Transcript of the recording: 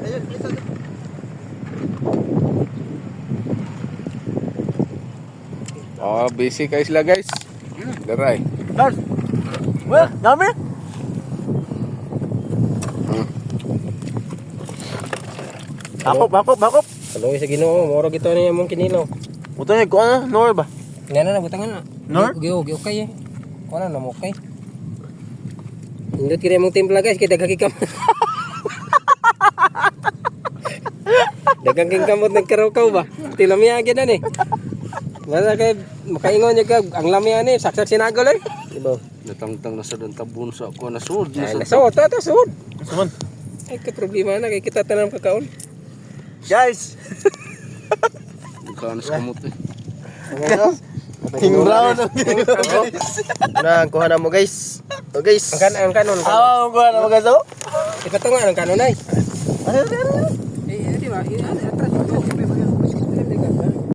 Ayun, ito. Oh, busy kayo sila guys. Daray. Guys. Well, dami. Bakop. Kalau sa Ginoo, moro gito ni among kinilaw. Buto niya ko ano, Nor ba? Ngana na butangan na. Nor? Gi okay eh. Kuana na mo okay. Indot kini among timpla guys, kita kakikam. Dagang king kamot nagkaraw-kaw ba? Tilamiya gyud na ni. Wala kay makaingon niya kag ang lamya ni saksak sinagol eh. Diba? Natangtang na sa doon tabun sa ako na sud. Nasod, sud. Suman. Ay ka problema na kay kita tanam kakaon. Guys. Kanas kamot eh. King Brown ang na ang kuha na mo guys. O guys. Ang kanon. Ang kuha na mo guys. Ikatunga ang kanon ay. Ano? Eh, di ba? Atras.